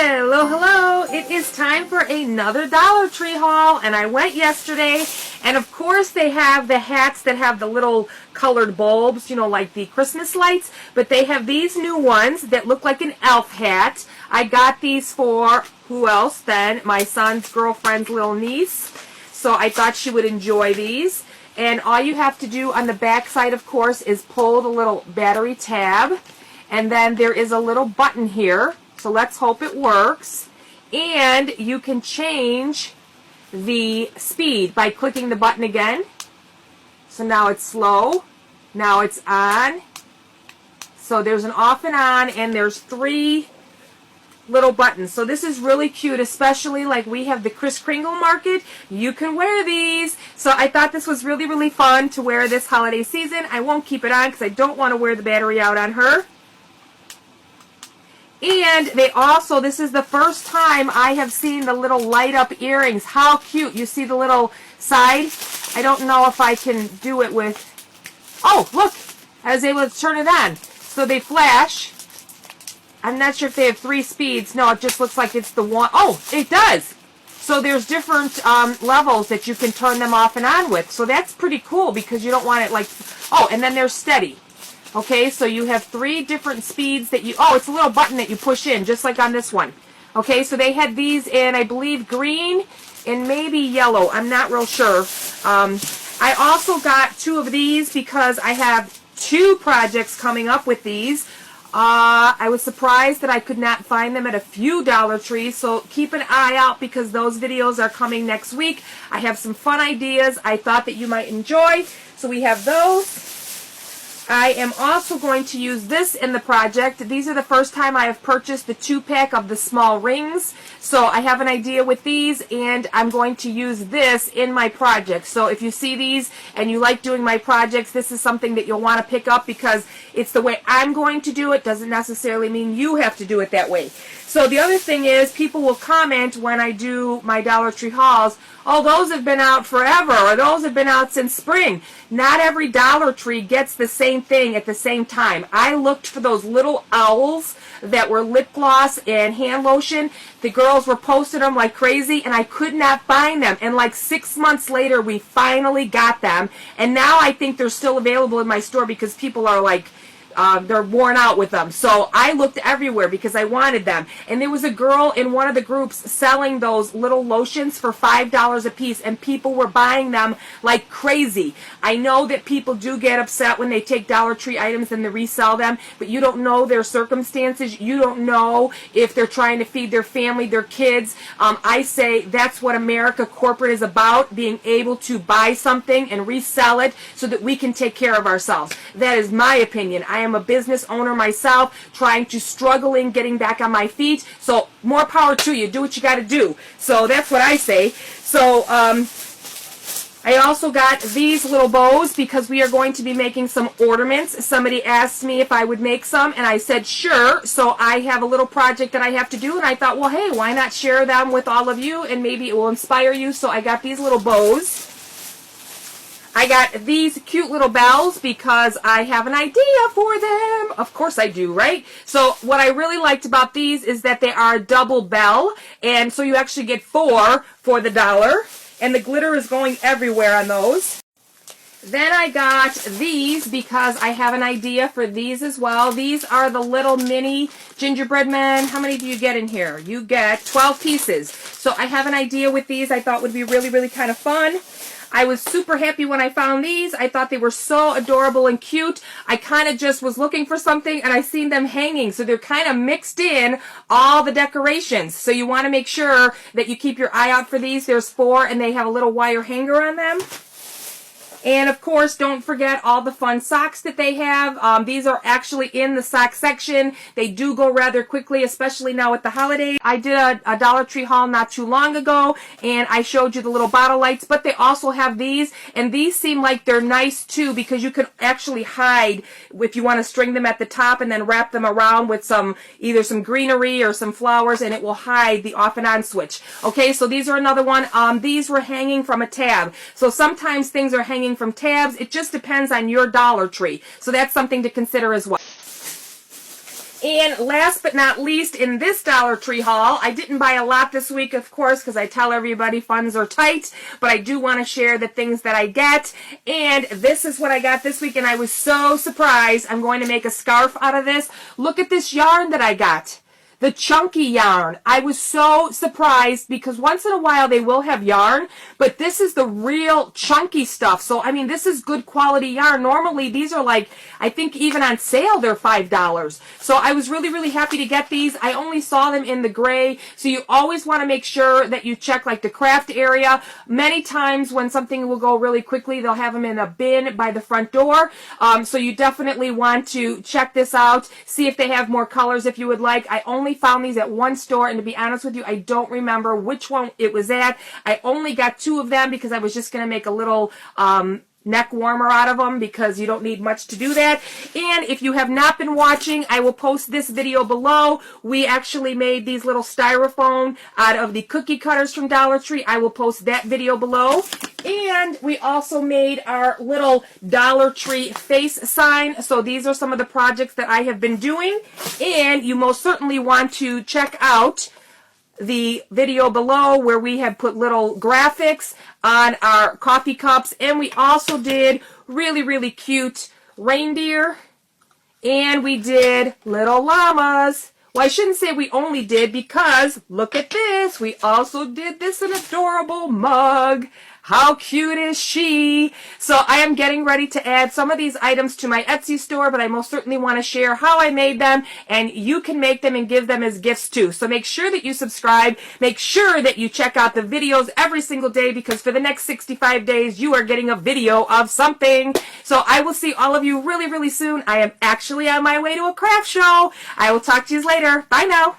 Hello, hello. It is time for another Dollar Tree haul, and I went yesterday, and of course they have the hats that have the little colored bulbs, you know, like the Christmas lights, but they have these new ones that look like an elf hat. I got these for, who else then? My son's girlfriend's little niece, so I thought she would enjoy these. And all you have to do on the back side, of course, is pull the little battery tab, and then there is a little button here. So let's hope it works. And you can change the speed by clicking the button again. So now it's slow. Now it's on. So there's an off and on, and there's 3 little buttons. So this is really cute, especially like we have the Kris Kringle market. You can wear these. So I thought this was really, really fun to wear this holiday season. I won't keep it on because I don't want to wear the battery out on her. And they also, this is the first time I have seen the little light up earrings. How cute. You see the little side? I don't know if I can do it with, oh, look, I was able to turn it on. So they flash. I'm not sure if they have 3 speeds. No, it just looks like it's the one. Oh, it does. So there's different levels that you can turn them off and on with. So that's pretty cool because you don't want it like, oh, and then there's steady. Okay, so you have 3 different speeds that you, oh, it's a little button that you push in, just like on this one. Okay, so they had these in, I believe, green and maybe yellow. I'm not real sure. I also got 2 of these because I have 2 projects coming up with these. I was surprised that I could not find them at a few Dollar Trees, so keep an eye out because those videos are coming next week. I have some fun ideas I thought that you might enjoy. So we have those. I am also going to use this in the project. These are the first time I have purchased the 2-pack of the small rings. So I have an idea with these, and I'm going to use this in my project. So if you see these and you like doing my projects, this is something that you'll want to pick up because it's the way I'm going to do it. Doesn't necessarily mean you have to do it that way. So the other thing is people will comment when I do my Dollar Tree hauls, oh, those have been out forever, or those have been out since spring. Not every Dollar Tree gets the same thing at the same time. I looked for those little owls that were lip gloss and hand lotion. The girls were posting them like crazy, and I could not find them. And like 6 months later, we finally got them. And now I think they're still available in my store because people are like, they're worn out with them. So I looked everywhere because I wanted them. And there was a girl in one of the groups selling those little lotions for $5 a piece, and people were buying them like crazy. I know that people do get upset when they take Dollar Tree items and they resell them, but you don't know their circumstances. You don't know if they're trying to feed their family, their kids. I say that's what America corporate is about, being able to buy something and resell it so that we can take care of ourselves. That is my opinion. I am a business owner myself, struggling getting back on my feet. So more power to you. Do what you got to do. So that's what I say. So I also got these little bows because we are going to be making some ornaments. Somebody asked me if I would make some, and I said sure. So I have a little project that I have to do, and I thought, well, hey, why not share them with all of you, and maybe it will inspire you. So I got these little bows. I got these cute little bells because I have an idea for them. Of course I do, right? So what I really liked about these is that they are a double bell, and so you actually get 4 for the $1, and the glitter is going everywhere on those. Then I got these because I have an idea for these as well. These are the little mini gingerbread men. How many do you get in here? You get 12 pieces. So I have an idea with these I thought would be really, really kind of fun. I was super happy when I found these. I thought they were so adorable and cute. I kind of just was looking for something, and I seen them hanging. So they're kind of mixed in all the decorations. So you want to make sure that you keep your eye out for these. There's 4, and they have a little wire hanger on them. And of course, don't forget all the fun socks that they have. These are actually in the sock section. They do go rather quickly, especially now with the holidays. I did a Dollar Tree haul not too long ago, and I showed you the little bottle lights, but they also have these, and these seem like they're nice too because you can actually hide if you want to string them at the top and then wrap them around with either some greenery or some flowers, and it will hide the off and on switch. Okay, so these are another one. These were hanging from a tab. So sometimes things are hanging from tabs. It just depends on your Dollar Tree. So that's something to consider as well. And last but not least, in this Dollar Tree haul, I didn't buy a lot this week, of course, because I tell everybody funds are tight, but I do want to share the things that I get. And this is what I got this week, and I was so surprised. I'm going to make a scarf out of this. Look at this yarn that I got. The chunky yarn. I was so surprised because once in a while they will have yarn, but this is the real chunky stuff. So, I mean, this is good quality yarn. Normally, these are like, I think even on sale, they're $5. So I was really, really happy to get these. I only saw them in the gray. So you always want to make sure that you check like the craft area. Many times when something will go really quickly, they'll have them in a bin by the front door. So you definitely want to check this out. See if they have more colors if you would like. I only found these at one store, and to be honest with you, I don't remember which one it was at. I only got 2 of them because I was just going to make a little neck warmer out of them because you don't need much to do that. And if you have not been watching, I will post this video below. We actually made these little styrofoam out of the cookie cutters from Dollar Tree. I will post that video below. And we also made our little Dollar Tree face sign. So these are some of the projects that I have been doing. And you most certainly want to check out the video below where we have put little graphics on our coffee cups. And we also did really, really cute reindeer. And we did little llamas. Well, I shouldn't say we only did because look at this. We also did this an adorable mug. How cute is she? So I am getting ready to add some of these items to my Etsy store, but I most certainly want to share how I made them, and you can make them and give them as gifts too. So make sure that you subscribe. Make sure that you check out the videos every single day because for the next 65 days, you are getting a video of something. So I will see all of you really, really soon. I am actually on my way to a craft show. I will talk to you later. Bye now.